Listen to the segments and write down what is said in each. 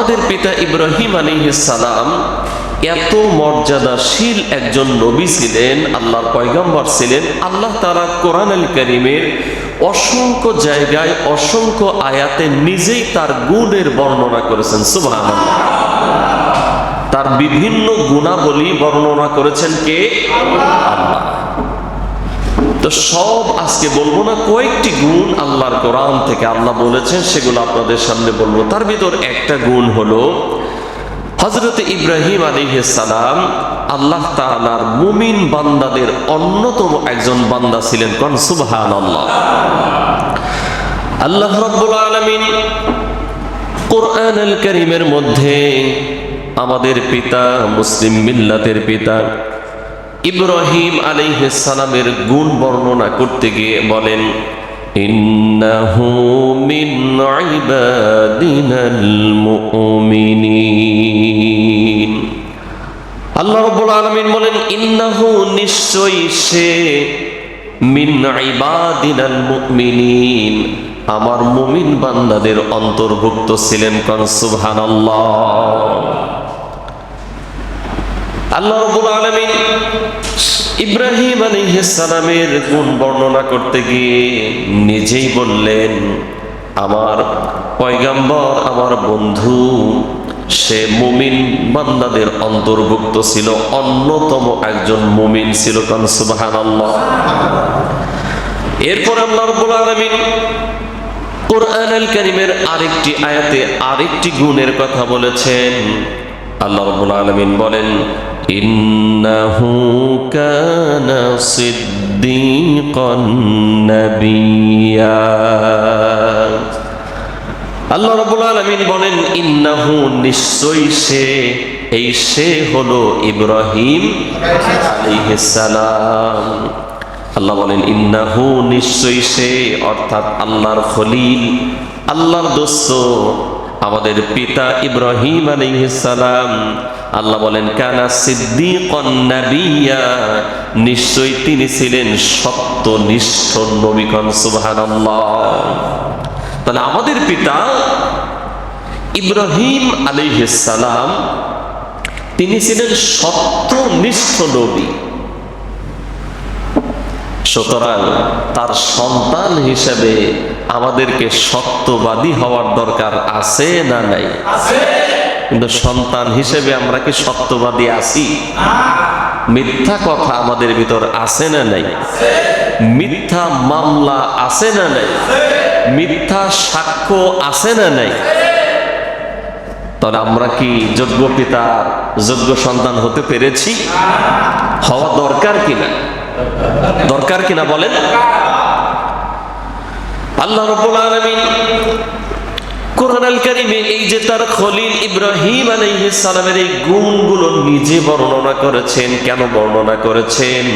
আমাদের পিতা ইব্রাহিম আলাইহিস সালাম এত মর্যাদাশীল একজন নবী ছিলেন, আল্লাহর পয়গম্বর ছিলেন। আল্লাহ তাআলা কোরআন আল কারীমের অসংখ্য জায়গায় অসংখ্য আয়াতে নিজেই তার গুণের বর্ণনা করেছেন। সুবহানাল্লাহ। তার বিভিন্ন গুণাবলী বর্ণনা করেছেন কে? আল্লাহ। তো সব আজকে বলবো না, কয়েকটি গুণ আল্লাহর কোরআন থেকে আল্লাহ বলেছেন, সেগুলো আপনাদের সামনে বলবো। তার ভিতর একটা গুণ হলো হযরত ইব্রাহিম আলাইহিস সালাম আল্লাহ তাআলার মুমিন বান্দাদের অন্যতম একজন বান্দা ছিলেন। কোন সুবহানাল্লাহ। আল্লাহ রাব্বুল আলামিন কোরআন আল কারীমের মধ্যে আমাদের পিতা, মুসলিম মিল্লাতের পিতা ইব্রাহিম আলাইহিস সালামের গুণ বর্ণনা করতে গিয়ে বলেন, ইন্নাহু মিন ইবাদিনাল মুমিনিন। আল্লাহ রাব্বুল আলামিন বলেন, ইন্নাহু নিশ্চয়ই সে, মিন ইবাদিনাল মুমিনিন আমার মুমিন বান্দাদের অন্তর্ভুক্ত ছিলেন। কোন সুবহানাল্লাহ। আল্লাহ রাব্বুল আলামিন ইব্রাহিম আলাইহিস সালামের গুণ বর্ণনা করতে গিয়ে নিজেই বললেন, আমার পয়গম্বর, আমার বন্ধু, সে মুমিন বান্দাদের অন্তর্ভুক্ত ছিল, অন্যতম একজন মুমিন ছিল। কোন সুবহানাল্লাহ। এরপর আল্লাহ রাব্বুল আলামিন কোরআন আল কারীমের আরেকটি আয়াতে আরেকটি গুণের কথা বলেছেন। আল্লাহ রাব্বুল আলামিন বলেন, ইন্নাহু কানা সিদ্দীকান নাবিয়্যা। আল্লাহ রাব্বুল আলামিন বলেন, ইন্নাহু নিশ্চয়ই সে, এই সে হলো ইব্রাহিম আলাইহিস সালাম। আল্লাহ বলেন, ইন্নাহু নিশ্চয়ই সে, অর্থাৎ আল্লাহর খলিল, আল্লাহর দোস্ত আমাদের পিতা ইব্রাহিম আলাইহিস সালাম। আল্লাহ বলেন, কানা সিদ্দীকান নাবিয়্যা, নিশ্চয়ই তিনি ছিলেন সত্যনিষ্ঠ নবী। কোন সুবহানাল্লাহ। তাহলে আমাদের পিতা ইব্রাহিম আলাইহিস সালাম তিনি ছিলেন সত্যনিষ্ঠ নবী। সুতরাং তার সন্তান হিসেবে আমাদেরকে সত্যবাদী হওয়ার দরকার আছে না নাই? কিন্তু সন্তান হিসেবে আমরা কি সত্যবাদী আছি? মিথ্যা কথা আমাদের ভিতর আছে না নাই? মিথ্যা মামলা আছে না নাই? মিথ্যা সাক্ষ্য আছে না নাই? তাহলে আমরা কি যোগ্য পিতা, যোগ্য সন্তান হতে পেরেছি? হওয়া দরকার কিনা? দরকার কিনা বলেন? আল্লাহ রাব্বুল আলামিন কোরআন আল কারীমে এই যে তার খলিল ইব্রাহিম আলাইহিস সালামের এই গুণগুলো নিজে বর্ণনা করেছেন। কেন বর্ণনা করেছেন?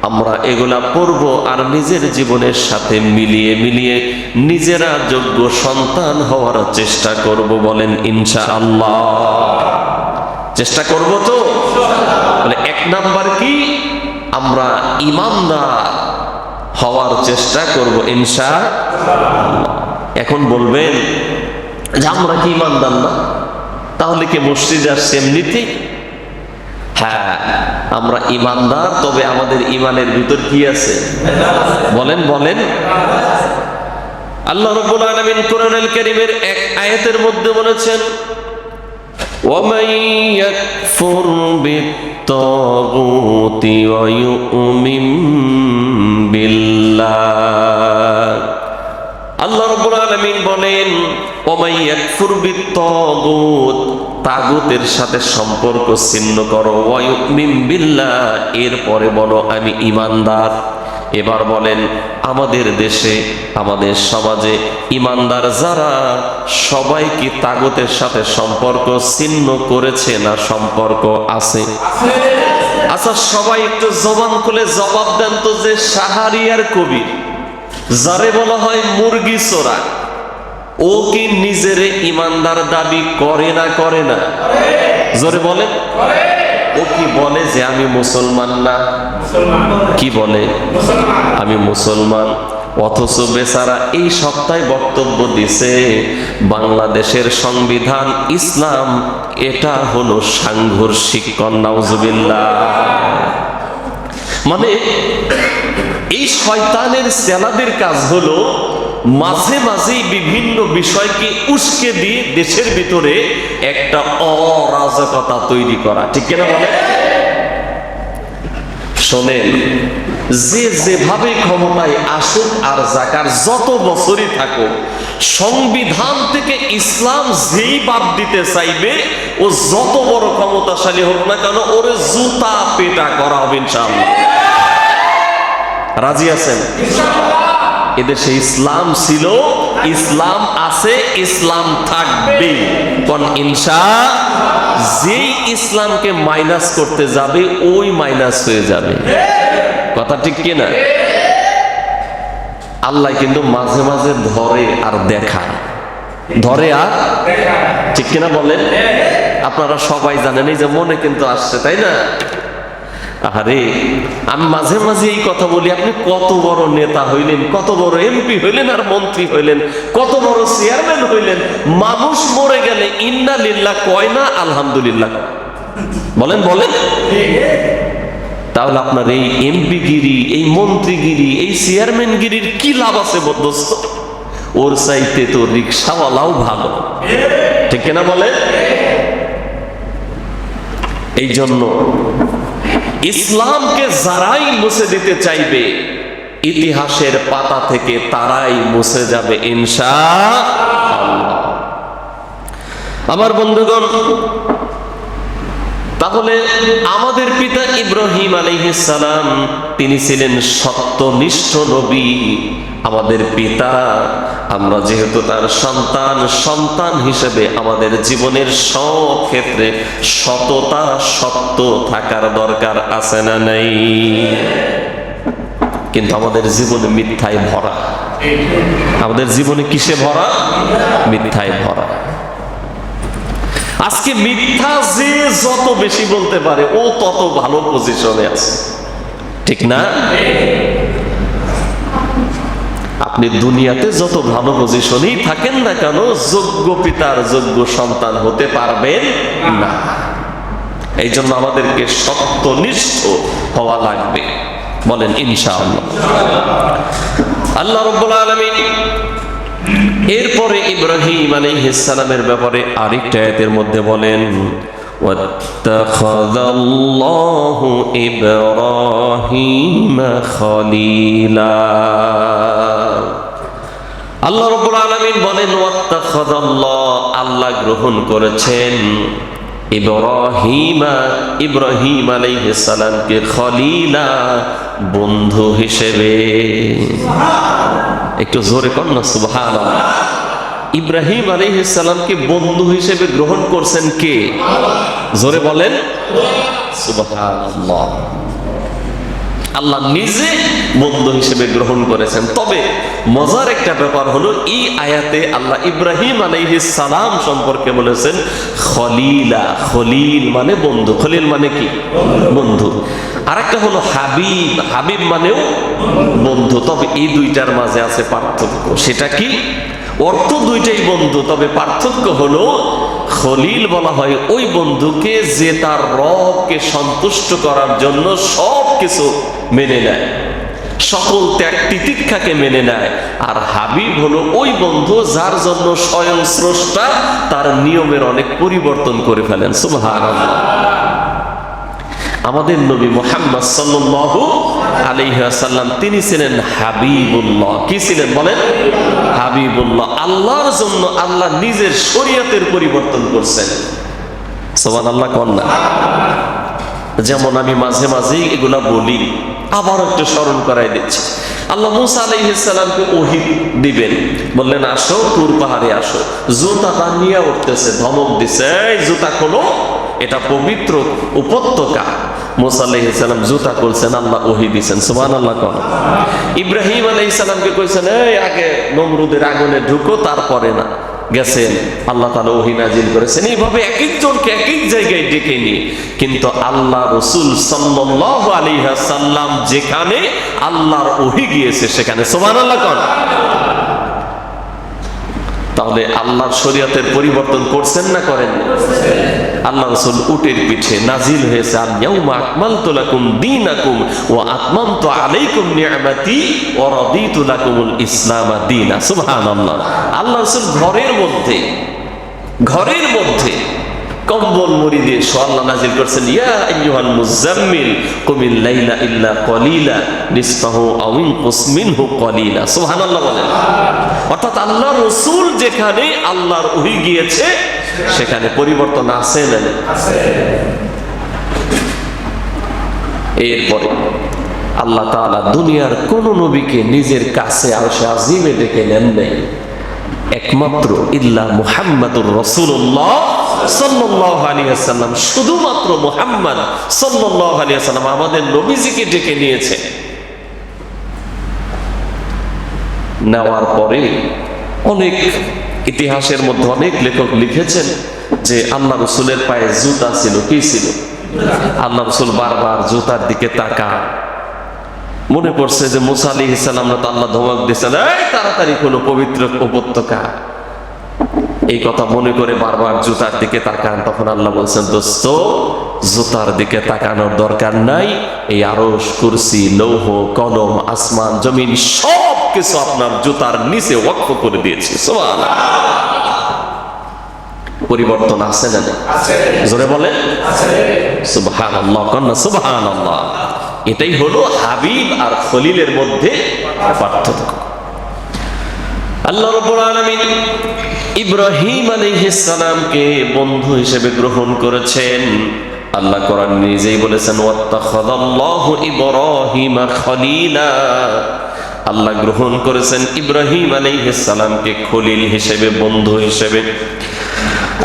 আমরা এগুলা পড়ব আর নিজের জীবনের সাথে মিলিয়ে মিলিয়ে নিজেরা যোগ্য সন্তান হওয়ার চেষ্টা করব। বলেন ইনশাআল্লাহ। চেষ্টা করব তো? বলে এক নাম্বার কি? আমরা ইমানদার হওয়ার চেষ্টা করব ইনশাআল্লাহ। এখন বলবেন যে আমরা কি ইমানদার না? তাহলে কি মসজিদে আসছে এমনিতে? হ্যাঁ, আমরা ইমানদার, তবে আমাদের ইমানের ভিতর কি আছে? বলেন বলেন। আল্লাহ রাব্বুল আলামিন কোরআন আল কারীমের এক আয়াতের মধ্যে বলেছেন, ওয়ামান ইয়াকফুর বিত-তাগুতি ওয়া ইউমিন বিল্লাহ। আল্লাহ রাব্বুল আলামিন বলেন, ওয়ামান ইয়াকফুর বিত-তাগুত, তাগুতের সাথে সম্পর্ক ছিন্ন করো, ওয়া ইউমিন বিল্লাহ, এরপরে বলো আমি ইমানদার। এবার বলেন আমাদের দেশে, আমাদের সমাজে ইমানদার যারা, সবাই কি তাগুতের সাথে সম্পর্ক ছিন্ন করেছে না সম্পর্ক আছে? আচ্ছা, সবাই একটু জবান খুলে জবাব দেন তো, যে শাহরিয়ার কবির যারে বলা হয় মুরগি চোরা, ও কি নিজের ইমানদার দাবি করে না করে না? জোরে বলেন। ও কি বলে যে আমি মুসলমান না? কি বলে? আমি মুসলমান। অথচ বেচারা এই সপ্তাহে বক্তব্য দিছে বাংলাদেশের সংবিধান ইসলাম এটা হলো সাংঘর্ষিক। নাউজুবিল্লাহ। মানে এই শয়তানের সেলাদের কাজ হলো মাঝে মাঝেই বিভিন্ন বিষয়কে উস্কে দিয়ে দেশের ভিতরে একটা অরাজকতা তৈরি করা, ঠিক কিনা বলে? শোনেন, যে যেভাবে ক্ষমতায় আসুক আর যাকার যত বছরই থাকুক, সংবিধান থেকে ইসলাম যেই বাদ দিতে চাইবে ও যত বড় ক্ষমতাশালী হোক না কেন, ওরে জুতা পেটা করা হবে ইনশাআল্লাহ। রাজি আছেন? এদেশে ইসলাম ছিল, ইসলাম আছে, ইসলাম থাকবে। কোন ইনশাআল্লাহ। যেই ইসলামকে মাইনাস করতে যাবে ওই মাইনাস হয়ে যাবে। কথা ঠিক কিনা? আল্লাহ কিন্তু মাঝে মাঝে ধরে আর দেখায়, ধরে আর ঠিক কিনা বলেন? আপনারা সবাই জানেন, এই যে মনে কিন্তু আসছে, তাই না? আরে আমি মাঝে মাঝে এই কথা বলি, আপনি কত বড় নেতা হইলেন, কত বড় এমপি হইলেন আর মন্ত্রী হইলেন, কত বড় চেয়ারম্যান হইলেন, মানুষ মরে গেলে ইন্না লিল্লাহ কয় না, আলহামদুলিল্লাহ বলেন? বলেন। তাহলে আপনার এই এমপি গিরি, এই মন্ত্রীগিরি, এই চেয়ারম্যান গিরির কি লাভ আছে বদোস্ত? ওর চাইতে তো রিক্সাওয়ালাও ভালো, ঠিক কিনা বলে? এই জন্য ইসলামকে যারাই মুছে দিতে চাইবে ইতিহাসের পাতা থেকে তারাই মুছে যাবে ইনশাআল্লাহ। আমার বন্ধুগণ, তাহলে আমাদের পিতা ইব্রাহিম আলাইহিস সালাম তিনি ছিলেন সত্যনিষ্ঠ নবী। আমাদের পিতা, আমরা যেহেতু তার সন্তান হিসেবে আমাদের জীবনের সব ক্ষেত্রে সততা, সত্য থাকার দরকার আছে না নাই? কিন্তু আমাদের জীবনে মিথ্যায় ভরা। আমাদের জীবনে কিসে ভরা? মিথ্যায় ভরা। আজকে মিথ্যা যে যত বেশি বলতে পারে ও তত ভালো পজিশনে আছে, ঠিক না? আপনি দুনিয়াতে যত ভালো পজিশনেই থাকেন না কেন, যোগ্য পিতার যোগ্য সন্তান হতে পারবেন না। এই জন্য আমাদেরকে সত্যনিষ্ঠ হওয়া লাগবে। বলেন ইনশাআল্লাহ। আল্লাহ রাব্বুল আলামিন এরপরে ইব্রাহিম আলাইহিস সালামের ব্যাপারে আরেকটা আয়াতের মধ্যে বলেন, ওয়াত্তাখাযাল্লাহু ইব্রাহিমা খলীলা। আল্লাহ রাব্বুল আলামিন বলেন, ওয়াত্তাখাযাল্লাহ, আল্লাহ গ্রহণ করেছেন ইব্রাহিম আলাইহিস সালামকে খলীলা, বন্ধু হিসেবে। একটু জোরে কর না সুবহানাল্লাহ। ইব্রাহিম আলাইহিস সালামকে বন্ধু হিসেবে গ্রহণ করছেন কে? জোরে বলেন সুবহানাল্লাহ। আল্লাহ নিজে বন্ধু হিসেবে গ্রহণ করেছেন। তবে মজার একটা ব্যাপার হলো, এই আয়াতে আল্লাহ ইব্রাহিম আলাইহিস সালাম সম্পর্কে বলেছেন খলীলা। খলীল মানে বন্ধু, খলীল মানে কি? বন্ধু। আরেকটা হলো হাবিব, হাবিব মানেও বন্ধু। তবে এই দুইটার মাঝে আছে পার্থক্য। সেটা কি? অর্থ দুইটাই বন্ধু, তবে পার্থক্য হলো খলীল বলা হয় ওই বন্ধুকে যে তার রবকে সন্তুষ্ট করার জন্য সব কিছু মেনে নেয়, সকল ত্যাগ তিতিক্ষাকে মেনে নেয়। আর হাবিব হলো ওই বন্ধু যার জন্য স্বয়ং স্রষ্টা তার নিয়মের অনেক পরিবর্তন করে ফেলেন। সুবহানাল্লাহ। আমাদের নবী মুহাম্মদ সাল্লাল্লাহু আলাইহি ওয়াসাল্লাম তিনি ছিলেন হাবিবুল্লাহ। কি ছিলেন বলেন? হাবিবুল্লাহ। আল্লাহর জন্য আল্লাহ নিজের শরীয়তের পরিবর্তন করছেন। সুবহানাল্লাহ কোন না? যেমন আমি মাঝে মাঝেই এগুলা বলি, আবার একটু স্মরণ করাই দিচ্ছি। আল্লাহ মুসা আলাইহিস সালামকে ওহী দিবেন, বললেন আসো তুর পাহাড়ে আসো। জুতাটা নিয়ে উঠতেছে, ধমক দিছে, এই জুতা খোলো, এটা পবিত্র উপত্যকা। মুসা আলাইহিস সালাম জুতা খুলছেন, আল্লাহ ওহী দিবেন। সুবহানাল্লাহ কোন? ইব্রাহিম আলাইহিস সালামকে কইছেন এই আগে নমরুদের আগুনে ঢুকো, তারপরে না। গেছেন, আল্লাহ তাআলা ওহী নাজিল করেছেন, এইভাবে এক একজনকে এক এক জায়গায় ডেকে নিয়ে। কিন্তু আল্লাহ রাসূল সাল্লাল্লাহু আলাইহি ওয়াসাল্লাম যেখানে আল্লাহর ওহী গিয়েছে সেখানে সুবহানাল্লাহ কোন। তাহলে আল্লাহর শরীয়তের পরিবর্তন করছেন না করেন? আল্লাহ রাসূল উটের পিঠে নাজিল হয়েছে, আল ইয়াউমা আকমালতু লাকুম দীনাকুম ওয়া আতমামতু আলাইকুম নি'মাতি ওয়া রাদিতু লাকুমুল ইসলাম দীনা। সুবহানাল্লাহ। আল্লাহ রাসূল ঘরের মধ্যে কম্বল মুড়ি দিয়ে আল্লাহ নাজিল করছেন, ইয়া আইয়ুহাল মুজাম্মিল কুমিল লাইলা ইল্লা কলিলা নিসফাহু আও ইনকুস মিনহু কলিলা। সুবহানাল্লাহ বলেন। অর্থাৎ আল্লাহ রাসূল যেখানে আল্লাহর ওহী গিয়েছে সেখানে পরিবর্তন আছে না? আছে। এরপরে আল্লাহ তাআলা দুনিয়ার কোন নবীকে নিজের কাছে আরশে আজিমে ডেকে নেন নাই, একমাত্র ইল্লা মুহাম্মাদুর রাসূলুল্লাহ সাল্লাল্লাহু আলাইহি ওয়াসাল্লাম, শুধুমাত্র মুহাম্মদ সাল্লাল্লাহু আলাইহি ওয়াসাল্লাম আমাদের নবীজিকে ডেকে নিয়েছে। নেওয়ার পরে অনেক ইতিহাসের মধ্যে অনেক লেখক লিখেছেন যে আল্লাহ রাসূলের পায়ে জুতা ছিল। কি ছিল? আল্লাহ রাসূল বারবার জুতার দিকে তাকান। মনে পড়ছে যে মুসা আলাইহিস সালাম তো আল্লাহ ধমক দিয়েছেন, এই তাড়াতাড়ি কোনো পবিত্র উপত্যকা, এই কথা মনে করে বারবার জুতার দিকে তাকান। তখন আল্লাহ বলছেন, দোস্ত জুতার দিকে তাকানোর দরকার নাই, এই আরশ, কুরসি, লৌহ, কলম, আসমান, জমিন সব কিছু আপনার জুতার নিচে ওয়াকফ করে দিয়েছি। সুবহানাল্লাহ। পরিবর্তন আছে না? আছে। জোরে বলেন আছে। সুবহানাল্লাহ কন্না সুবহানাল্লাহ। এটাই হলো হাবিব আর খলিলের মধ্যে পার্থক্য। আল্লাহ রাব্বুল আলামিন ইব্রাহিম আলাইহিস সালামকে বন্ধু হিসেবে গ্রহণ করেছেন। আল্লাহ কোরআন নিজেই বলেছেন, ওয়াত্তাখাযাল্লাহু ইব্রাহিমা খলিলা। আল্লাহ গ্রহণ করেছেন ইব্রাহিম আলাইহিস সালামকে খলিল হিসেবে, বন্ধু হিসেবে।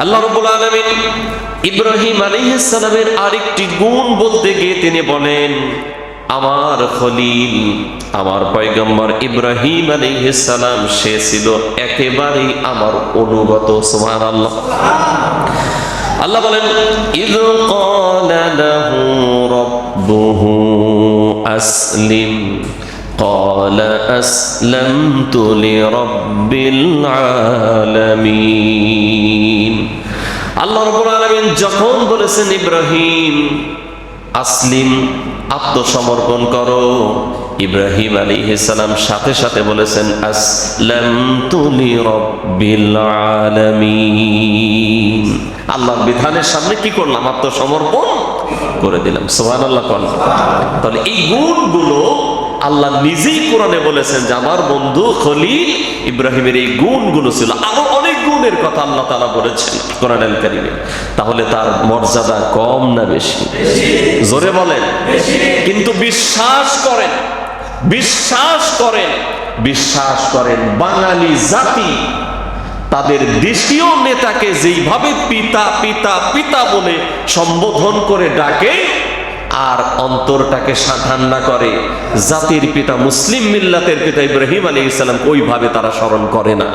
আল্লাহ রাব্বুল আলামিন ইব্রাহিম আলাইহিস সালামের আরেকটি গুণ বলতে গিয়ে তিনি বলেন, আমার খলিল, আমার পয়গম্বর ইব্রাহিম আলাইহিস সালাম সে ছিল একেবারেই আমার অনুগত। সুবহানাল্লাহ। আল্লাহ বলেন, ইয ক্বালা লাহু রাব্বুহু আসলিম ক্বালা আসলামতু লিরাব্বিল আলামিন। আল্লাহ রাব্বুল আলামিন যখন বলেছেন ইব্রাহিম আসলিম, আত্মসমর্পণ করো, ইব্রাহিম আলাইহিস সালাম সাথে সাথে বলেছেন আসলামতু লিরাব্বিল আলামিন। আল্লাহর বিধানের সামনে কি করলাম? আত্মসমর্পণ করে দিলাম। সুবহানাল্লাহ। তাহলে এই গুণগুলো আল্লাহ নিজেই কোরআনে বলেছেন যে আমার বন্ধু খলিল ইব্রাহিমের এই গুণগুলো ছিল। আরো অনেক গুণের কথা আল্লাহ তাআলা বলেছেন কোরআনুল কারীমে। তাহলে তার মর্যাদা কম না বেশি? জোরে বলেন। কিন্তু বিশ্বাস করেন বাঙালি জাতি তাদের দেশীয় নেতাকে যেইভাবে পিতা পিতা পিতা বলে সম্বোধন করে ডাকে, আর অন্তরটাকে ঠান্ডা করে জাতির পিতা মুসলিম মিল্লাতের পিতা ইব্রাহিম আলাইহিস সালাম ওইভাবে তারা স্মরণ করে না।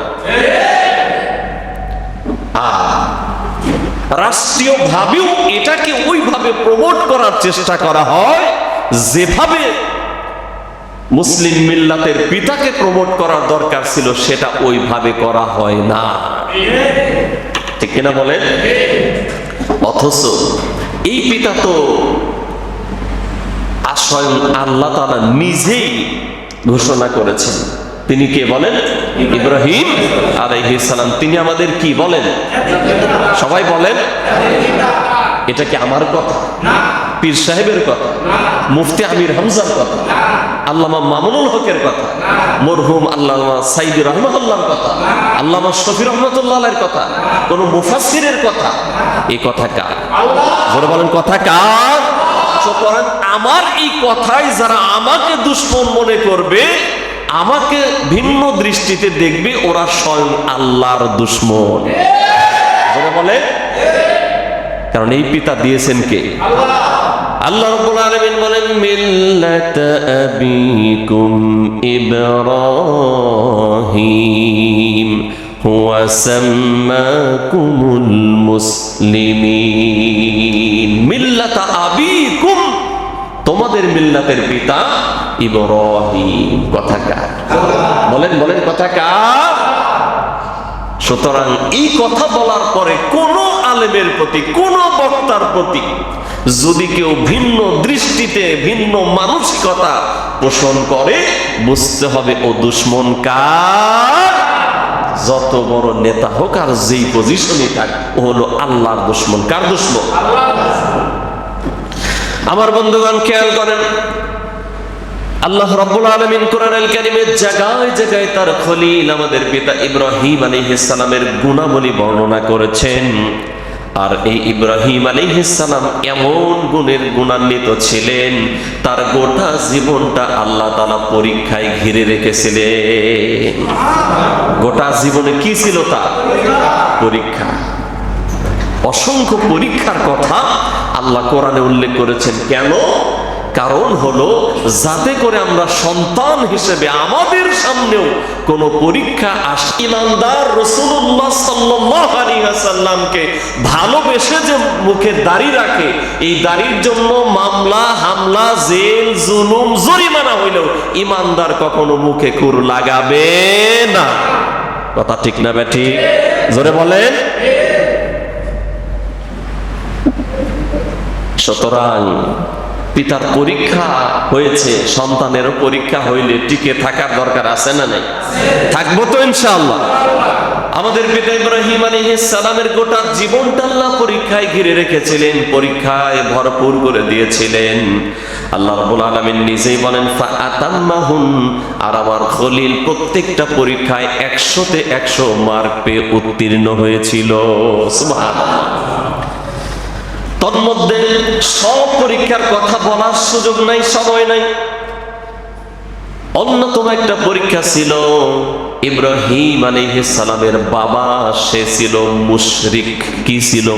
রাষ্ট্রীয়ভাবেও এটাকে ওইভাবে প্রমোট করার চেষ্টা করা হয় যেভাবে মুসলিম মিল্লাতের পিতাকে প্রমোট করার দরকার ছিল, সেটা ওইভাবে করা হয় না। ঠিক কিনা বলেন? অথচ এই পিতা তো স্বয়ং আল্লাহ তাআলা নিজেই ঘোষণা করেছেন। তিনি কে বলেন? ইব্রাহিম আলাইহিস সালাম। তিনি আমাদের কি বলেন? সবাই বলেন। এটা কি আমার কথা? পীর সাহেবের কথা? মুফতি আমির হামজার কথা? আল্লামা মামুনুল হকের কথা? মরহুম আল্লামা সাইদি রাহমাতুল্লাহর কথা? আল্লামা শফি রহমাতুল্লাহ আলাইহির কথা? কোন মুফাসসিরের কথা? এই কথা কার? জোরে বলেন, কথা কার? আমার এই কথাই যারা আমাকে দুশমন মনে করবে, আমাকে ভিন্ন দৃষ্টিতে দেখবে, ওরা স্বয়ং আল্লাহর দুশমন। বলে, কারণ এই পিতা দিয়েছেন কে? আল্লাহ রাব্বুল আলামিন বলেন, মিল্লাতা আবিকুম ইব্রাহিম হুয়া সাম্মাকুমুল মুসলিমিন মিল্লাতা আবিকুম, তোমাদের মিল্লাতের পিতা ইব্রাহিম। কথা কার? বলেন বলেন, কথা কার? সুতরাং এই কথা বলার পরে কোন আলেমের প্রতি, কোন বক্তার প্রতি যদি কেউ ভিন্ন দৃষ্টিতে, ভিন্ন মানসিকতা পোষণ করে, বুঝতে হবে ও দুশ্মন কার? যত বড় নেতা হোক আর যেই পজিশনই থাক, ও হলো আল্লাহর দুশ্মন। কার দুশ্মন? আমার বন্ধুগণ খেয়াল করেন, আল্লাহ রাব্বুল আলামিন কোরআনুল কারীমের জায়গায় জায়গায় তার খলিল আমাদের পিতা ইব্রাহিম আলাইহিস সালামের গুণাবলী বর্ণনা করেছেন। আর এই ইব্রাহিম আলাইহিস সালাম এমন গুণের গুণান্বিত ছিলেন, তার গোটা জীবনটা আল্লাহ তাআলা পরীক্ষায় ঘিরে রেখেছিলেন। গোটা জীবনে কি ছিল? তার পরীক্ষা। অসংখ্য পরীক্ষার কথা আল্লাহ কোরআনে উল্লেখ করেছেন। কেন? কারণ হলো যাতে করে আমরা সন্তান হিসেবে আমাদের সামনেও কোন পরীক্ষা ইমানদার রাসূলুল্লাহ সাল্লাল্লাহু আলাইহি ওয়াসাল্লামকে ভালোবেসে যে মুখে দাড়ি রাখে, এই দাড়ির জন্য মামলা, হামলা, জেল, জুলুম, জরিমানা হইলেও ইমানদার কখনো মুখে কুর লাগাবে না। কথা ঠিক না বেঠি? জোরে বলেন। সুতরাং পিতার পরীক্ষা হয়েছে, সন্তানেরও পরীক্ষা হইলে টিকে থাকার দরকার আছে না নাই? থাকবো তো ইনশাআল্লাহ। আমাদের পিতা ইব্রাহিম আলাইহিস সালামের গোটা জীবনটা আল্লাহ পরীক্ষায় ঘিরে রেখেছিলেন, পরীক্ষায় ভরপুর করে দিয়েছিলেন। আল্লাহ রাব্বুল আলামিন নিজেই বলেন ফাআতাম্মাহুন, আর আমার খলিল প্রত্যেকটা পরীক্ষায় 100তে 100 মার্ক পেয়ে উত্তীর্ণ হয়েছিল। সুবহানাল্লাহ। তন্মধ্যে সব পরীক্ষার কথা বলার সুযোগ নাই, সময় নাই। অন্যতম একটা পরীক্ষা ছিল ইব্রাহিম আলাইহিস সালামের বাবা, সে ছিল মুশরিক। কি ছিল?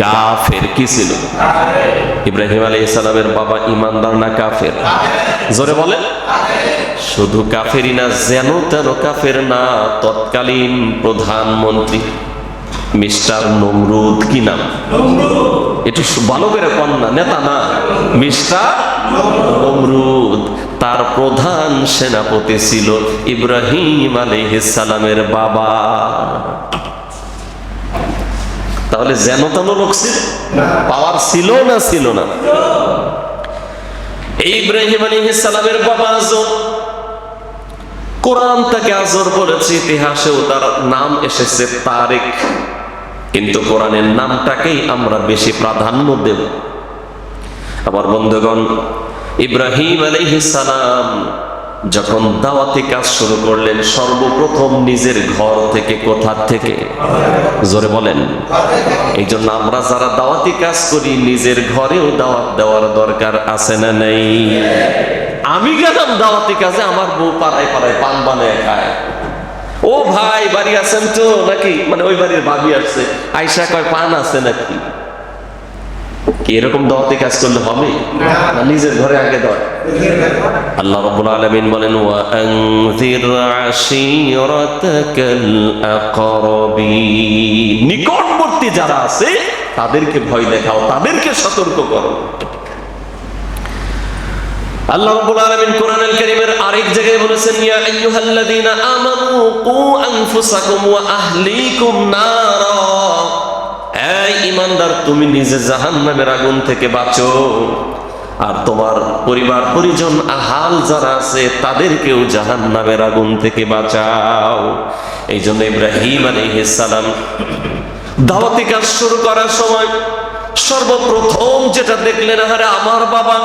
কাফের। কি ছিল? ইব্রাহিম আলাইহিস সালামের বাবা ইমানদার না কাফের? জোরে বলেন। শুধু কাফেরই না, যেন তেন কাফের না। তৎকালীন প্রধানমন্ত্রী মিস্টার নমরুদ। কি নাম? একটু ভালো করে কন্যা, নেতা না, মিস্টার নমরুদ। তার প্রধান সেনাপতি ছিল ইব্রাহিম আলাইহিস সালামের বাবা। তাহলে যেন তেন লোক ছিল? পাওয়ার ছিল না? ছিল না। ইব্রাহিম আলাইহিস সালামের বাবা আজর, কোরআন তাকে আজর বলেছে, ইতিহাসেও তার নাম এসেছে তারিক, কিন্তু কোরআনের নামটাকেই আমরা বেশি প্রাধান্য দেব। আমার বন্ধুগণ, ইব্রাহিম আলাইহিস সালাম যখন দাওয়াতি কাজ শুরু করলেন, সর্বপ্রথম নিজের ঘর থেকে। কোথা থেকে? জোরে বলেন। এই জন্য আমরা যারা দাওয়াতি কাজ করি, নিজের ঘরেও দাওয়াত দেওয়ার দরকার আছে না নাই? আমি গেলাম দাওয়াতি কাজে, আমার বউ পাড়ায় পাড়ায় পান বানায় খায়। ও ভাই, বাড়ি আছেন তো নাকি? মানে ওই বাড়ির ভাবি আসছে, আয়সা কয় পান আছে নাকি? কি এরকম দাওয়াতি কাজ করলে হবে না? নিজের ঘরে আগে দাও। আল্লাহ রাব্বুল আলামিন বলেন ওয়া আনযির আশীরাতাকাল আকরাবিন, নিকটবর্তী যারা আছে তাদেরকে ভয় দেখাও, তাদেরকে সতর্ক করো। আল্লাহ রাব্বুল আলামিন কোরআনুল কারীমের আরেক জায়গায় বলেছেন ইয়া আইয়ুহাল্লাযীনা আমানু কু আনফুসাকুম ওয়া আহলিকুম নারা, এই ঈমানদার, তুমি নিজে জাহান্নামের আগুন থেকে বাঁচো, আর তোমার পরিবার পরিজন আহাল যারা আছে তাদেরকেও জাহান্নামের আগুন থেকে বাঁচাও। এই জন্য ইব্রাহিম আলাইহিস সালাম দাওয়াতি কাজ শুরু করার সময় সর্বপ্রথম যেটা দেখলেন, আরে আমার বাবা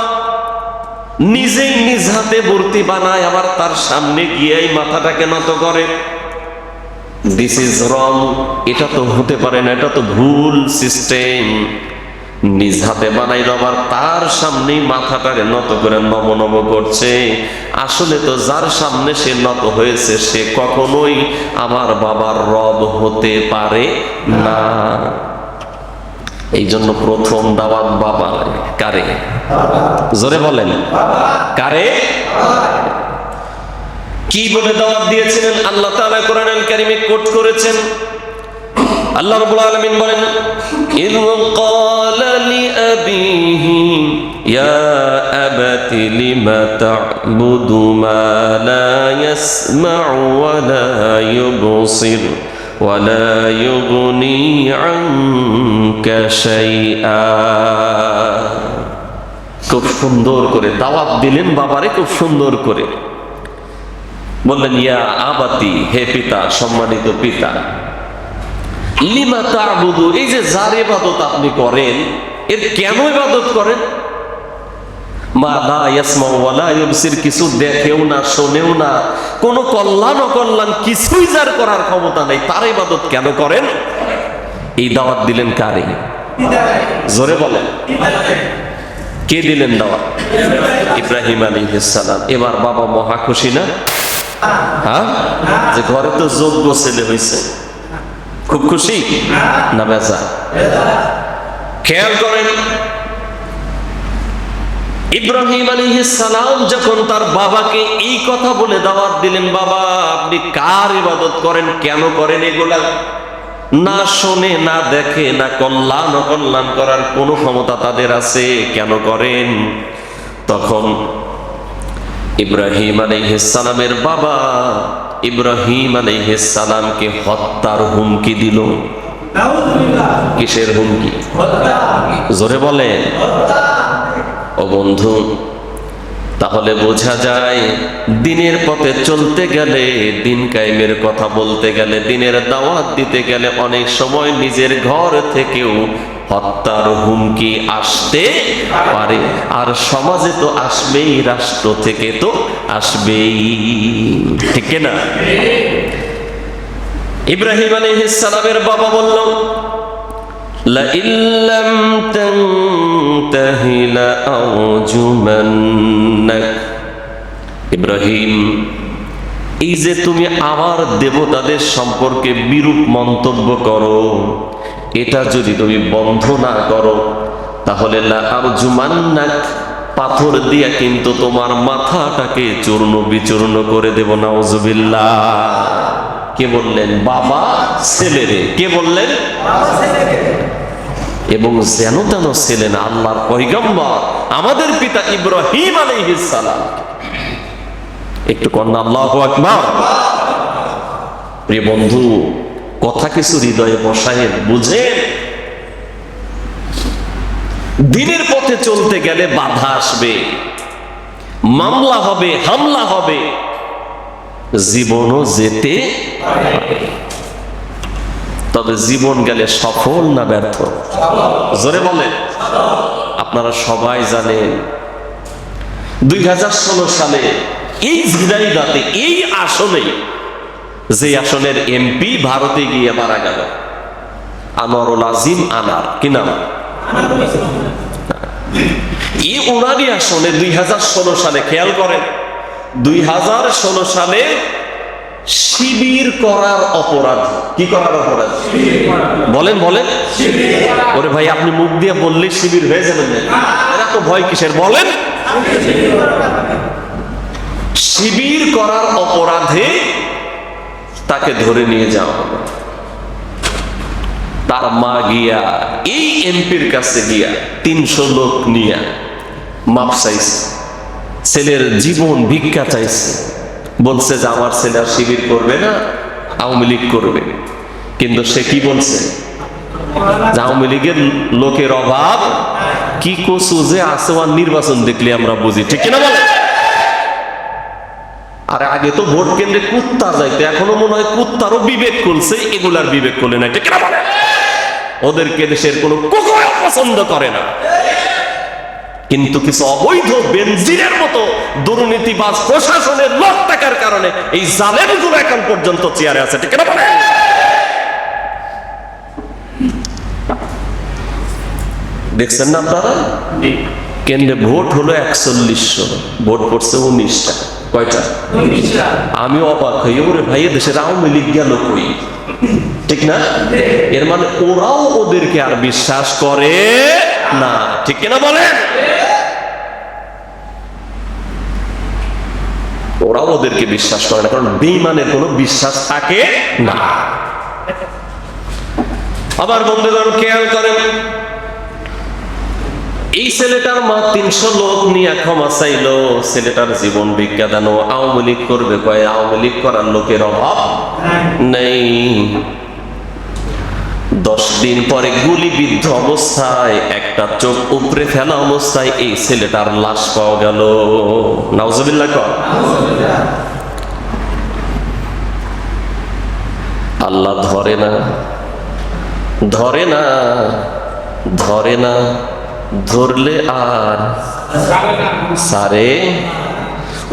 নিজেই নিজ হাতে মূর্তি বানায়, আবার তার সামনে গিয়েই মাথাটাকে নত করে। This is wrong. এটা তো হতে পারে না, এটা তো ভুল সিস্টেম। নিজ হাতে বানাইল, আবার তার সামনেই মাথাটাকে নত করে নম নম করছে। আসলে তো যার সামনে সে নত হয়েছে, সে কখনোই আমার বাবার রব হতে পারে না। এই জন্য প্রথম দাওয়াত বাবা। কারে? জোরে বলেন, কারে? কি বলে দাওয়াত দিয়েছিলেন? আল্লাহ তাআলা কোরআনুল কারীমে কোট করেছেন। আল্লাহ রাব্বুল আলামিন বলেন, ইয ক্বালা লিআবিহি ইয়া আবাতি লিমা তা'বুদু মা লা ইয়াসমা'ু ওয়া লা ইউবসির ওয়া লা ইউগনি আনকা শাইআ। খুব সুন্দর করে দাওয়াত দিলেন বাবারে, খুব সুন্দর করে বললেন, ইয়া আবাতি, হে পিতা, সম্মানিত পিতা, লিমা তা'বুদু, এই যে যার ইবাদত আপনি করেন, এর কেন ইবাদত করেন? মা লা ইয়াসমাউ ওয়া লা ইউবসির, কিছু দেখেও না, শোনেও না, কোন কল্যাণ অকল্যাণ কিছুই যার করার ক্ষমতা নেই, তার ইবাদত কেন করেন? এই দাওয়াত দিলেন কারে? জোরে বলেন, কে দিলেন দাওয়াত? ইব্রাহিম আলাইহিস সালাম। এবার বাবা মহা খুশি না? হ্যাঁ, যে ঘরে তো যোগ্য ছেলে হয়েছে, খুব খুশি না বেজা? খেয়াল করেন, ইব্রাহিম আলাইহিস সালাম যখন তার বাবাকে এই কথা বলে দাওয়াত দিলেন, বাবা আপনি কার ইবাদত করেন, কেন করেন এগুলা? না শোনে, না দেখে, না কল্যাণ অকল্যাণ করার কোনো ক্ষমতা তাদের আছে, কেন করেন? তখন ইব্রাহিম আলাইহিস সালামের বাবা ইব্রাহিম আলাইহিস সালামকে হত্যার হুমকি দিল। কিসের হুমকি? জোরে বলেন। ও বন্ধু, তাহলে বোঝা যায় দিনের পথে চলতে গেলে, দিন কায়েমের কথা বলতে গেলে, দিনের দাওয়াত দিতে গেলে অনেক সময় নিজের ঘর থেকেও হত্যার হুমকি আসতে পারে। আর সমাজে তো আসবেই, রাষ্ট্র থেকে তো আসবেই, ঠিক না? ইব্রাহিম আলাইহিস সালামের বাবা বলল, লাইন লাম তানতাহি লাআরজুমান্নাক। ইব্রাহিম, এই যে তুমি আমার দেবতাদের সম্পর্কে বিরূপ মন্তব্য করো, এটা যদি তুমি বন্ধ না করো, তাহলে লাআরজুমান্নাক, পাথর দিয়া কিন্তু তোমার মাথাটাকে চূর্ণ বিচূর্ণ করে দেব। নাউজুবিল্লাহ। কে বললেন? বাবা ছেলেরে। কে বললেন? এবং যেন তেন ছেলে না, আল্লাহর পয়গম্বর আমাদের পিতা ইব্রাহিম আলাইহিস সালাম। একটু কন্যা আল্লাহু আকবার। প্রিয় বন্ধু, কথা কিছু হৃদয়ে বসায়েন, বুঝেন। দিনের পথে চলতে গেলে বাধা আসবে, মামলা হবে, হামলা হবে, জীবনও যেতে পারে। তবে জীবন গেলে সফল না ব্যর্থ? জোরে বলেন। আপনারা সবাই জানেন 2016 সালে এই ঝিনাইদহে, এই আসনে, যে আসনের এমপি ভারতে গিয়ে মারা গেল, আনোয়ারুল আজিম আনার, কি নাম? এই ওনারই আসনে 2016 সালে, খেয়াল করেন, 2016 সালে শিবির করার অপরাধ। কি করার অপরাধ? বলেন বলেন। ওরে ভাই, আপনি মুখ দিয়ে বললে শিবির হয়ে যাবেন না, এরা তো ভয় কিসের? বলেন। শিবির করার অপরাধে তাকে ধরে নিয়ে যাওয়া হবে। তার মা গিয়া এই এমপির কাছে গিয়া 300 লোক নিয়ে মাপ চাইছে, ছেলের জীবন ভিক্ষা চাইছে। বলছে যে আমার ছেলে আর শিবির করবে না, আওয়ামী লীগ করবে। কিন্তু সে কি বলছে? আওয়ামী লীগের লোকের অভাব, কি কচু যে আছে, আর নির্বাচন দেখলে আমরা বুঝি, ঠিক কিনা বলে? আর আগে তো ভোট কেন্দ্রে কুত্তা যাইতো, এখনো মনে হয় কুত্তারও বিবেক খুলছে, এগুলার বিবেক খুলে না, ঠিক কিনা বলে? ওদেরকে দেশের কোনো কুকুর পছন্দ করে না। কিন্তু কিছু অবৈধ বেনজিরের মতো দুর্নীতিবাজ প্রশাসনের লোক থাকার কারণে এই জালেমগুলো এখন পর্যন্ত চেয়ারে আছে, ঠিক না বলে? দেখছেন না আপনারা? কেন্দ্রে ভোট হলো 4100, ভোট পড়ছে 19টা। কয়টা? 19টা। আমি অবাক হই, ওরে ভাই, দেশের আওয়ামী লীগ গেল কই? ঠিক না? এর মানে ওরাও ওদেরকে আর বিশ্বাস করে না, ঠিক কিনা বলেন? ওরাও ওদেরকে বিশ্বাস করে না, কারণ বেঈমানের কোনো বিশ্বাস থাকে না। আবার বন্ধুগণ খেয়াল করেন, এই ছেলেটার মা 300 লোক নিয়ে ক্ষমা চাইলো, ছেলেটার জীবন ভিক্ষা দান। আওয়ামী লীগ করবে কয়, আওয়ামী লীগ করার লোকের অভাব নেই। 10 দিন পরে গুলিবিদ্ধ অবস্থায়, একটা চোখ উপরে ফেলা অবস্থায় এই ছেলেটার লাশ পাওয়া গেল। নাউজুবিল্লাহ কর। আল্লাহ ধরে না, ধরে না, ধরে না, ধরলে আর সারে।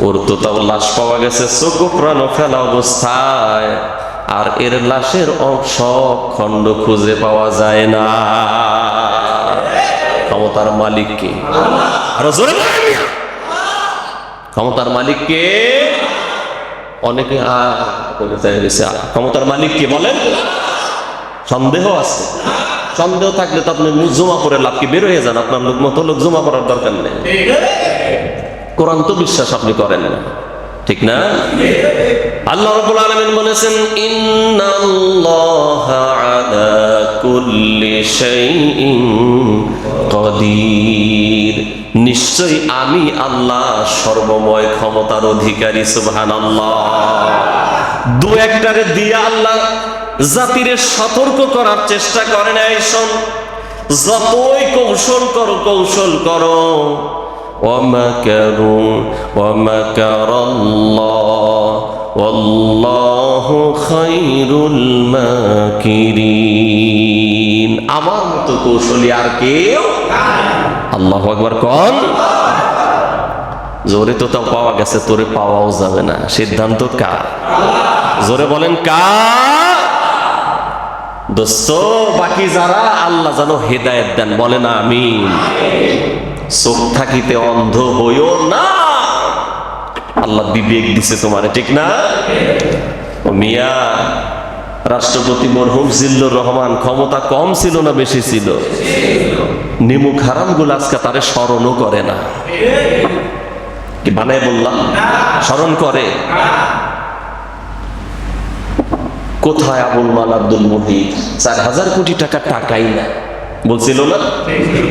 ওর তো তাও লাশ পাওয়া গেছে চোখ প্রাণ ফেলা অবস্থায়, আর এর লাশের অংশ খণ্ড খুঁজে পাওয়া যায় না। ক্ষমতার মালিক কে? আরো জোরে বলেন। ক্ষমতার মালিক কে? অনেকে ক্ষমতার মালিক কে বলেন? সন্দেহ আছে। সন্দেহ থাকলে তো আপনি জমা করে লাভ কি? বের হয়ে যান, আপনার লোক মতো লোক জমা করার দরকার নেই। কোরআন তো বিশ্বাস আপনি করেন না, ঠিক না? আল্লাহ রাব্বুল আলামিন বলেছেন, ইন্নাল্লাহা আলা কুল্লি শাইইন কাদির। নিশ্চয়ই আমি আল্লাহ সর্বময় ক্ষমতার অধিকারী। সুবহানাল্লাহ। দু একটারে দিয়ে আল্লাহ জাতিরে সতর্ক করার চেষ্টা করেন, এই শোন, যতই কৌশল করো, কৌশল করো, ওয়ামাকারু ওয়ামাকারাল্লাহ ওয়াল্লাহু খায়রুল মাকিরিন। আমার মতো কৌশলী আর কেউ নাই। আল্লাহু আকবার কোন। জোরে তো তাও পাওয়া গেছে, তোরে পাওয়াও যাবে না। সিদ্ধান্ত কার? জোরে বলেন কার? দোস্ত, বাকি যারা, আল্লাহ যেন হেদায়েত দেন, বলেন আমিন। চোখ থাকিতে অন্ধ হইও না, আল্লাহ বিবেক দিছে তোমারে, ঠিক না? ও মিয়া, রাষ্ট্রপতি মরহুম জিল্লুর রহমান ক্ষমতা কম ছিল না বেশি ছিল? নিমুখ হারাম গুলো আজকে তারে স্মরণও করে না। কি বানায় বললাম? স্মরণ করে। কোথায় আবুল মাল আব্দুল মুহিত? 4000 কোটি টাকা টাকাই না বলছিল না?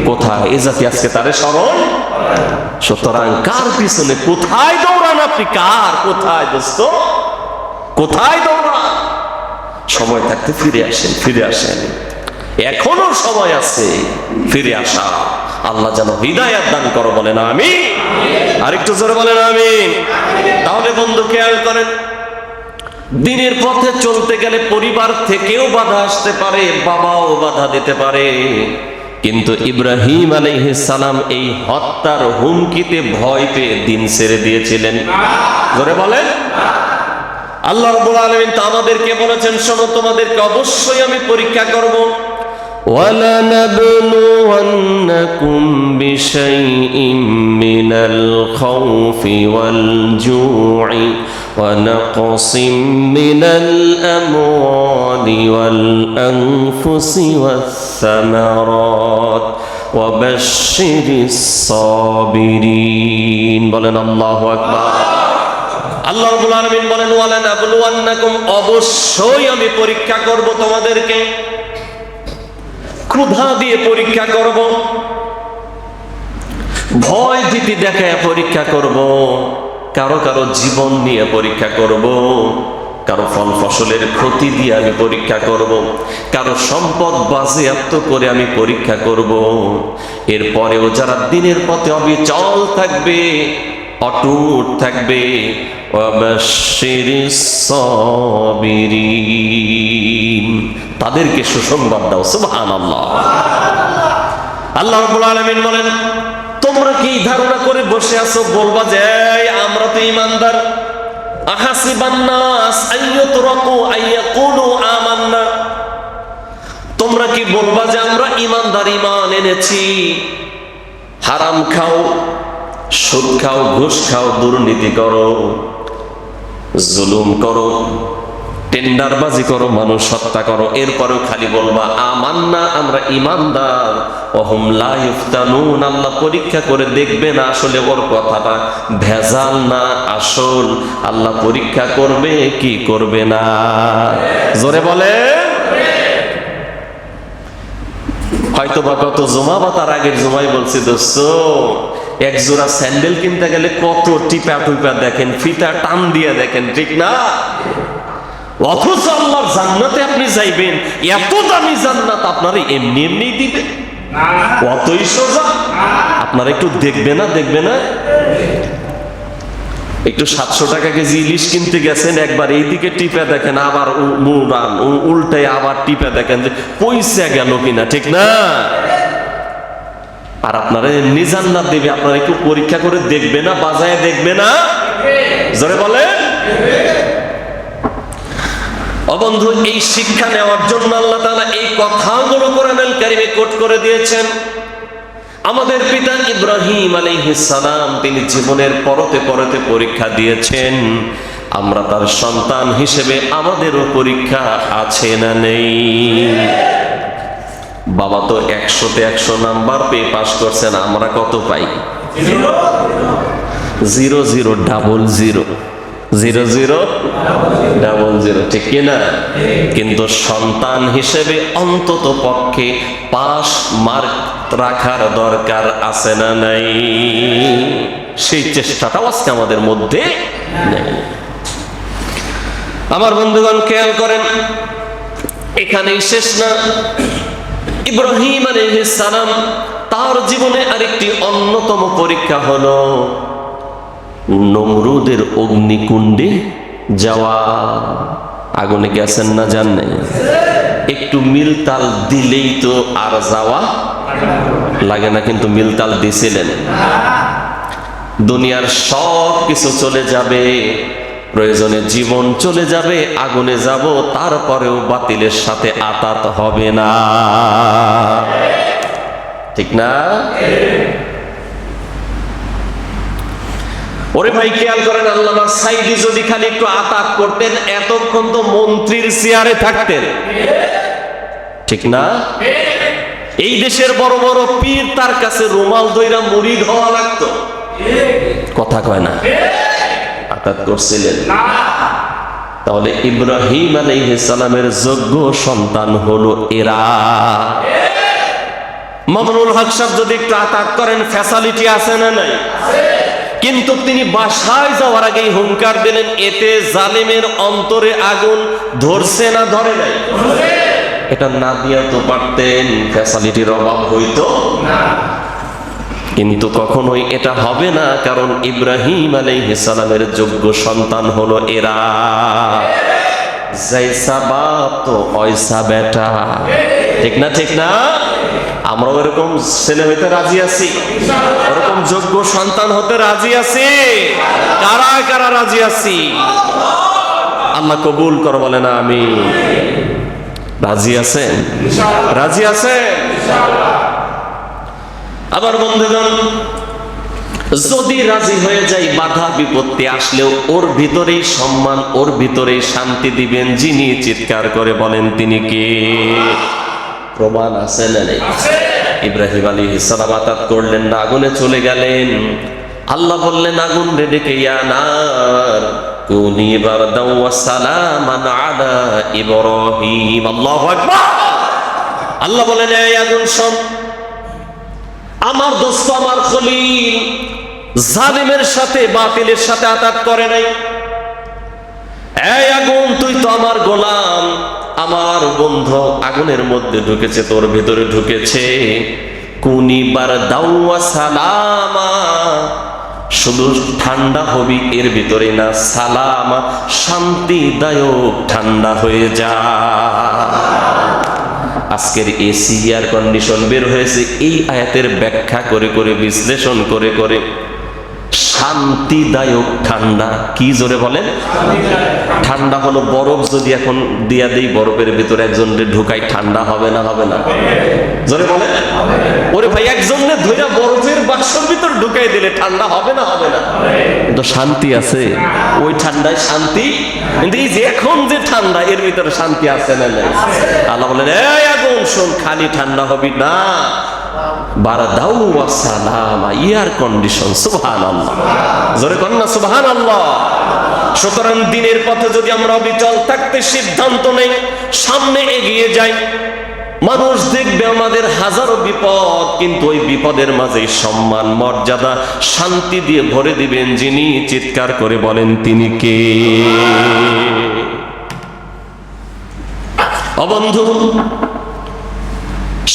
কোথায়? এ জাতি আজকে তারে স্মরণ। সুতরাং কার পিছনে কোথায় দৌড়ান আপনি? কার কোথায় দোস্ত? কোথায় দৌড়ান? সময় থাকতে ফিরে আসেন, ফিরে আসেন। এখনো সময় আছে ফিরে আসা। আল্লাহ যেন হিদায়াত দান করো, বলেন আমিন। আরেকটু জোরে বলেন আমিন। তাহলে বন্ধু খেয়াল করেন, দিনের পথে চলতে গেলে পরিবার থেকেও বাধা আসতে পারে, বাবাও বাধা দিতে পারে। কিন্তু ইব্রাহিম আলাইহিস সালাম এই হত্যার হুমকিতে ভয় পেয়ে দিন ছেড়ে দিয়েছিলেন। জোরে বলেন। আল্লাহ রাব্বুল আলামিন তো আমাদেরকে বলেছেন, শোনো, তোমাদেরকে অবশ্যই আমি পরীক্ষা করব। وَلَنَبْلُوَنَّكُمْ بِشَيْءٍ مِّنَ الْخَوْفِ وَالْجُوعِ وَنَقْصٍ مِّنَ الْأَمْوَالِ وَالْأَنفُسِ وَالثَّمَرَاتِ وَبَشِّرِ الصَّابِرِينَ। বলেন আল্লাহু আকবার। আল্লাহ রাব্বুল আলামিন বলেন, ওয়ালানাবলুওয়ান্নাকুম, অবশ্যই আমি পরীক্ষা করব তোমাদেরকে। ক্ষুধা দিয়ে পরীক্ষা করব, ভয় ভীতি দেখায় পরীক্ষা করব, কারো কারো জীবন নিয়ে পরীক্ষা করব, কারো ফল ফসলের ক্ষতি দিয়ে আমি পরীক্ষা করব, কারো সম্পদ বাজেয়াপ্ত করে আমি পরীক্ষা করব। এরপরেও যারা দিনের পথে অবিচল থাকবে, অটুট থাকবে, ওয়াবাশশিরিস সাবিরিন, তাদেরকে সুসংবাদ দাও। সুবহানাল্লাহ। আল্লাহ রাব্বুল আলামিন বলেন, তোমরা কি ধারণা করে বসে আছো বলবা যে আমরা তো ঈমানদার? আহাসিবান নাস আইয়ুতরাকু আইয়াকুলু আমান্না, তোমরা কি বলবা যে আমরা ঈমানদার, ঈমান এনেছি? হারাম খাও, সুদ খাও, ঘুষ খাও, দুর্নীতি করো, জুলুম করো, টেন্ডারবাজি করো, মানুষ হত্যা করো, এরপরেও খালি বলবা আমান্না, আমরা ইমানদার। ওহুম লা ইফতানুন, আল্লাহ পরীক্ষা করে দেখবে না আসলে ওর কথাটা ভেজাল না আসল। আল্লাহ পরীক্ষা করবে কি করবে না? জোরে বলে। হয়তো বা কত জমা বা তার আগের জমায় বলছি, দোস্ত এক জোড়া স্যান্ডেল কিনতে গেলে কত টিপা টুপা দেখেন, ফিতা টান দিয়ে দেখেন, ঠিক না? অথচ আল্লাহর জান্নাতে আপনি যাইবেন, এত দামি জান্নাত আপনারা এমনি এমনি দিবে? কতই সোজা। আপনারা একটু দেখবে না, দেখবে না? একটু 700 টাকা কেজি ইলিশ কিনতে গেছেন, একবার এইদিকে টিপে দেখেন, আবার উল্টে আবার টিপে দেখেন যে পয়সা গেল কিনা, ঠিক না? আর আপনারা এমনি জান্নাত দেবে, আপনারা একটু পরীক্ষা করে দেখবে না, বাজায় দেখবে না? জোরে বলে। ও বন্ধু, এই শিক্ষা নেওয়ার জন্য আল্লাহ তাআলা এই কথাগুলো কোরআনুল কারীমে কোট করে দিয়েছেন। আমাদের পিতা ইব্রাহিম আলাইহিস সালাম, তিনি জীবনের পরতে পরতে পরীক্ষা দিয়েছেন। আমরা তার সন্তান হিসেবে আমাদেরও পরীক্ষা আছে না নেই? বাবা তো 100-তে 100 নাম্বার পেয়ে পাস করছেন, আমরা কত পাই? 0 0 0 0 0 0 0, ঠিক কিনা? কিন্তু সন্তান হিসেবে অন্তত পক্ষে পাস মার্ক রাখার দরকার আছে না নাই? সেই চেষ্টাটাও আজকে আমাদের মধ্যে নেই। আমার বন্ধুগণ, খেয়াল করেন, এখানেই শেষ না। ইব্রাহিম আলাইহিস সালাম, তার জীবনে আরেকটি অন্যতম পরীক্ষা হলো নমরুদের অগ্নিকুণ্ডে যাওয়া। আগুনে গেছেন না, যান নাই? একটু মিলতাল দিলেই তো আর যাওয়া লাগে না, কিন্তু মিলতাল দিছিলেন। দুনিয়ার সব কিছু চলে যাবে, প্রয়োজনে জীবন চলে যাবে, আগুনে যাব, তারপরেও বাতিলের সাথে আতাত হবে না, ঠিক না? ওরে ভাই, খেয়াল করেন, আল্লামা সাইদি যদি খালি একটু আতাত করতেন, এতক্ষণ তো মন্ত্রীর চেয়ারে থাকতেন, ঠিক না? এই দেশের বড় বড় পীর তার কাছে রুমাল ধইরা মুরিদ হওয়া লাগতো। কথা কয় না? আতাত করছিলেন না। তাহলে ইব্রাহিম আলাইহিস সালামের যোগ্য সন্তান হলো এরা। মামুনুল হক সাহেব যদি একটু আতাত করেন, ফ্যাসিলিটি আছে না নাই? কিন্তু তিনি বাসায় যাওয়ার আগেই হুঙ্কার দিলেন, এতে জালেমের অন্তরে আগুন ধরছে না ধরে নাই? এটা না দিয়া তো পারতেন, ফ্যাসিলিটির অভাব হইতো না। কিন্তু কখনোই এটা হবে না, কারণ ইব্রাহিম আলাইহিস সালামের যোগ্য সন্তান হলো এরা। জৈসা বাপ তো ওইসা বেটা, ঠিক না? ঠিক না? আমরা ওরকম ছেলে হইতে রাজি আছি, ওরকম যোগ্য সন্তান হতে রাজি আছি? কারা কারা রাজি আছি? আল্লাহ কবুল কর, বলে না আমি। রাজি আছেন? রাজি আছেন? আবার বন্ধুগণ, যদি রাজি হয়ে যাই, বাধা বিপত্তি আসলেও ওর ভিতরেই সম্মান, ওর ভিতরেই শান্তি দিবেন যিনি, চিৎকার করে বলেন তিনি কে? প্রমাণ আছে না নেই? ইব্রাহিম আলাইহিস সালাম আতাত করলেন না, আগুনে চলে গেলেন। আল্লাহ বললেন আগুন রে ডেকে, ইয়া নার কুনি বারদাও ওয়া সালামান আলা ইব্রাহিম। আল্লাহু আকবার। আল্লাহ বলেন, এই আগুন শোন, আমার দোস্ত, আমার খলিল জালিমের সাথে, বাতিলের সাথে আতাত করে নাই। এই আগুন, তুই তো আমার গোলাম, আমার বন্ধু আগুনের মধ্যে ঢুকেছে, তোর ভিতরে ঢুকেছে। কুনি বারদাও ওয়া সালামা, শুধু ঠান্ডা হবি এর ভিতরে না, সালামা শান্তিদায়ক ঠান্ডা হয়ে যা। আজকের এসি এয়ার কন্ডিশন বের হয়েছে এই আয়াতের ব্যাখ্যা করে করে, বিশ্লেষণ করে করে শান্তিদায়ক ঠান্ডা। কি জোরে বলেন? ঠান্ডা হলো বরফ যদি এখন দিয়া দেই বরফের ভিতরে একজনকে ঢুকাই, ঠান্ডা হবে না? হবে না? জোরে বলেন। ওরে ভাই, একজনে ধইরা বরফের বাক্সর ভিতর ঢুকাই দিলে ঠান্ডা হবে না? হবে না? কিন্তু শান্তি আছে, ওই ঠান্ডায় শান্তি। কিন্তু এই যে এখন যে ঠান্ডা, এর ভিতরে শান্তি আছে না নাই? আল্লাহ বলেন, এই আগুন শোন, খালি ঠান্ডা হবি না, বারাদাউ ওয়া সালামা, এয়ার কন্ডিশন। সুবহানাল্লাহ, জোরে কর না সুবহানাল্লাহ। সুতরাং দিনের পথে যদি আমরা অবিচল থাকতে সিদ্ধান্ত নেই, সামনে এগিয়ে যাই, মানুষ দেখবে আমাদের হাজারো বিপদ, কিন্তু ওই বিপদের মাঝে সম্মান, মর্যাদা, শান্তি দিয়ে ভরে দিবেন যিনি। চিৎকার করে বলেন, তিনি কে? ও বন্ধু,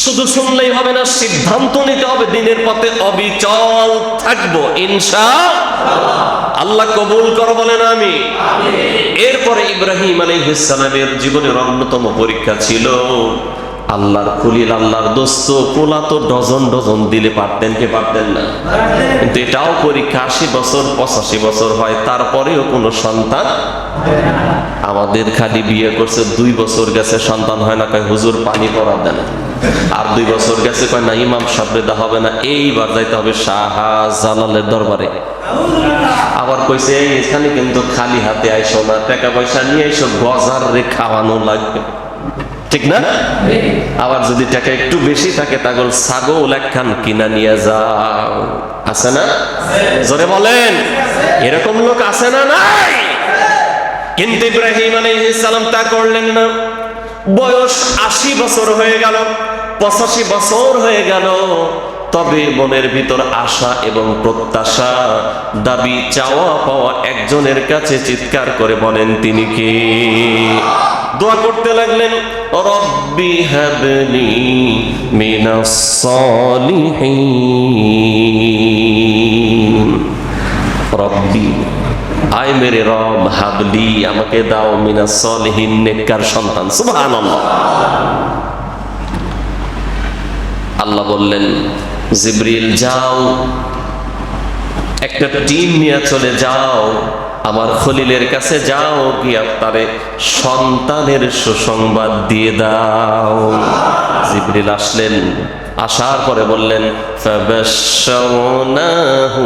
শুধু শুনলেই হবে না, সিদ্ধান্ত নিতে হবে। দিনের পথে অবিচল থাকবো ইনশাআল্লাহ। আল্লাহ কবুল করো বলেন আমি। এরপরে ইব্রাহিম আলাইহিস সালামের জীবনের অন্যতম পরীক্ষা ছিল আল্লাহর খলিল, আল্লাহর দোস্ত। পোলা তো ডজন ডজন দিলে পারতেন, কে পারতেন না? কিন্তু এটাও পরীক্ষা। 80 বছর 85 বছর হয়, তারপরেও কোনো সন্তান। আমাদের খালি বিয়ে করছে, 2 বছর গেছে সন্তান হয় না, কয় হুজুর পানি পড়া দেন। আর 2 বছর গেছে, কয় না ইমাম সাহেব দা হবে না, এইবার যাইতে হবে শাহজালালের দরবারে। আবার কইছে এখানে কিন্তু খালি হাতে আইসো না, টাকা পয়সা নিয়ে আইসো, গজার রে খাওয়ানো লাগবে, ঠিক না? আবার যদি টাকা একটু বেশি থাকে, তাহলে ছাগল একখান কিনা নিয়ে যাও। আছে না? জোরে বলেন। এরকম লোক আছে না? নাই। কিন্তু ইব্রাহিম আলাইহিস সালাম তা করলেন না। বয়স 80 বছর হয়ে গেল, 85 বছর হয়ে গেল, তবে মনের ভিতর আশা এবং প্রত্যাশা, দাবি, চাওয়া পাওয়া একজনের কাছে। চিৎকার করে বলেন, তিনি কে? দোয়া করতে লাগলেন, রব্বি হাবলি মিনাস সালিহিন। রব্বি, আয় মেরে রব, হাবলি, আমাকে দাও, মিনাস সালিহিন, নেককার সন্তান। সুবহানাল্লাহ। আল্লাহ বললেন, জিবরিল যাও, একটা টিম নিয়ে চলে যাও, আমার খলিলের কাছে যাও, গিয়ে তারে সন্তানের সুসংবাদ দিয়ে দাও। জিবরিল আসলেন, আসার পরে বললেন, ফাবাশশারনাহু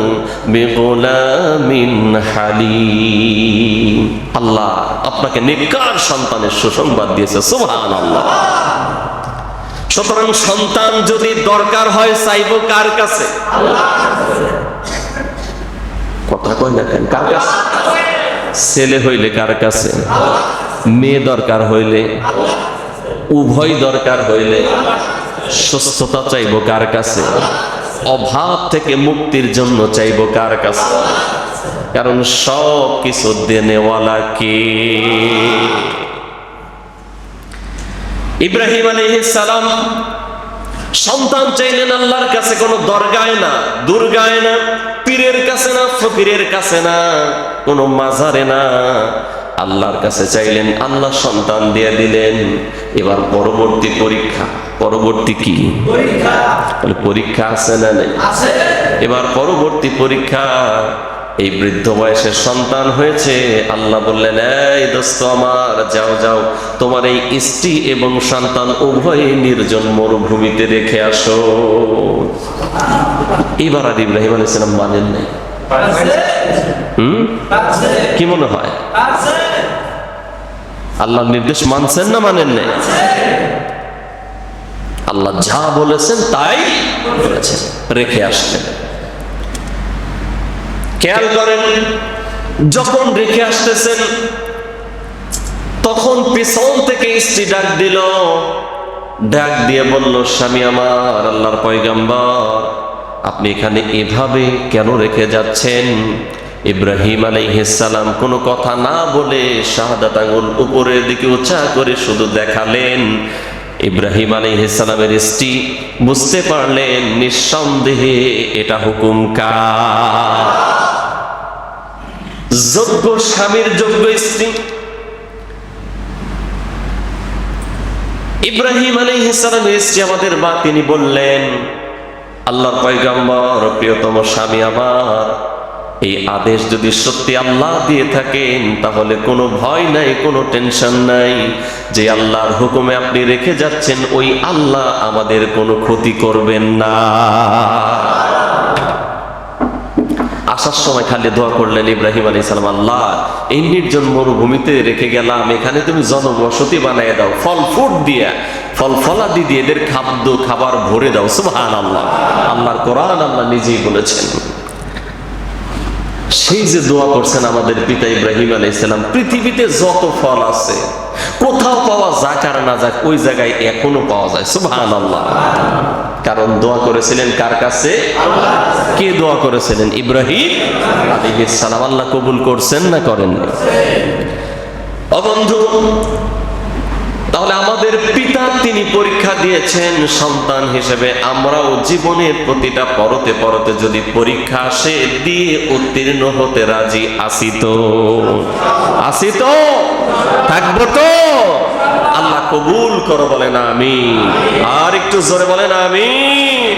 বিগুলামিন হালিম। আল্লাহ আপনাকে নেককার সন্তানের সুসংবাদ দিয়েছে। সুবহানাল্লাহ। সুতরাং সন্তান যদি দরকার হয়, চাইবো কার কাছে? কথা কয় না কেন? কার কাছে? ছেলে হইলে কার কাছে? মেয়ে দরকার হইলে, উভয় দরকার হইলে, সুস্থতা চাইবো কার কাছে? অভাব থেকে মুক্তির জন্য চাইবো কার কাছে? কারণ সব কিছু দেনেওয়ালা কে? ইব্রাহিম আলাইহিস সালাম সন্তান চাইলেন আল্লাহর কাছে, কোনো দরগায় না, দুর্গায় না, পীরের কাছে না, ফকিরের কাছে না, কোনো মাজারে না, আল্লাহর কাছে চাইলেন। আল্লাহ সন্তান দিয়ে দিলেন। এবার পরবর্তী পরীক্ষা। পরবর্তী কি পরীক্ষা? পরীক্ষা আছে না নেই? এবার পরবর্তী পরীক্ষা। এই বৃদ্ধ বয়সের সন্তান হয়েছে। আল্লাহ বললেন, এই দোস্ত আমার, যাও যাও, তোমার এই স্ত্রী এবং সন্তান উভয়ে নির্জন মরুভূমিতে রেখে আসো। এবার আর ইব্রাহিম আলাইহিস সালাম মানেন নাই। কি মনে হয়? আল্লাহর নির্দেশ মানছেন না মানেন নাই? আল্লাহ যা বলেছেন তাই বলেছেন, রেখে আসলেন। খেয়াল করেন, যখন রেখে আসতেছেন তখন পিছন থেকে স্ত্রী ডাক দিল, ডাক দিয়ে বলল, স্বামী আমার, আল্লাহর পয়গম্বর, আপনি এখানে এভাবে কেন রেখে যাচ্ছেন? ইব্রাহিম আলাইহিস সালাম কোনো কথা না বলে শাহাদাত আঙ্গুল উপরের দিকে উঁচা করে শুধু দেখালেন। ইব্রাহিম আলাইহিস সালামের স্ত্রী বুঝতে পারলেন, নিঃসন্দেহে এটা হুকুম কার? যোগ্য স্বামীর যোগ্য স্ত্রী। ইব্রাহিম আলাইহিস সালামের স্ত্রী আমাদের মা, তিনি বললেন, আল্লাহর পয়গম্বর, প্রিয়তম স্বামী আমার, এই আদেশ যদি সত্যি আল্লাহ দিয়ে থাকেন তাহলে কোনো ভয় নাই, কোনো টেনশন নাই। যে আল্লাহর হুকুমে আপনি রেখে যাচ্ছেন ওই আল্লাহ আমাদের কোনো ক্ষতি করবেন না। আসার সময় খালি দোয়া করলেন ইব্রাহিম আলাইহিস সালাম, আল্লাহ এই নির্জন মরুভূমিতে রেখে গেলাম, এখানে তুমি জনবসতি বানিয়ে দাও, ফল ফুট দিয়া, ফল ফলাদি দিয়ে এদের খাদ্য খাবার ভরে দাও। সুবহানাল্লাহ। আল্লাহর কোরআন আল্লাহ নিজেই বলেছেন। সেই যে দোয়া করছেন আমাদের পিতা ইব্রাহিম আলাইহিস সালাম, পৃথিবীতে যত ফল আছে কোথাও পাওয়া যাক আর না যাক ওই জায়গায় এখনো পাওয়া যায়। সুবহানাল্লাহ। কারণ দোয়া করেছিলেন কার কাছে? কে দোয়া করেছিলেন? ইব্রাহিম আলাইহিস সালাম। আল্লাহ কবুল করছেন না করেননি? ও বন্ধু, তাহলে আমাদের পিতা তিনি পরীক্ষা দিয়েছেন সন্তান হিসেবে, আমরাও জীবনের প্রতিটা পরতে পরতে যদি পরীক্ষা আসে দিয়ে উত্তীর্ণ হতে রাজি আছি তো? আছি তো? থাকবো তো? আল্লাহ কবুল করো বলেন আমিন। আর একটু জোরে বলেন আমিন।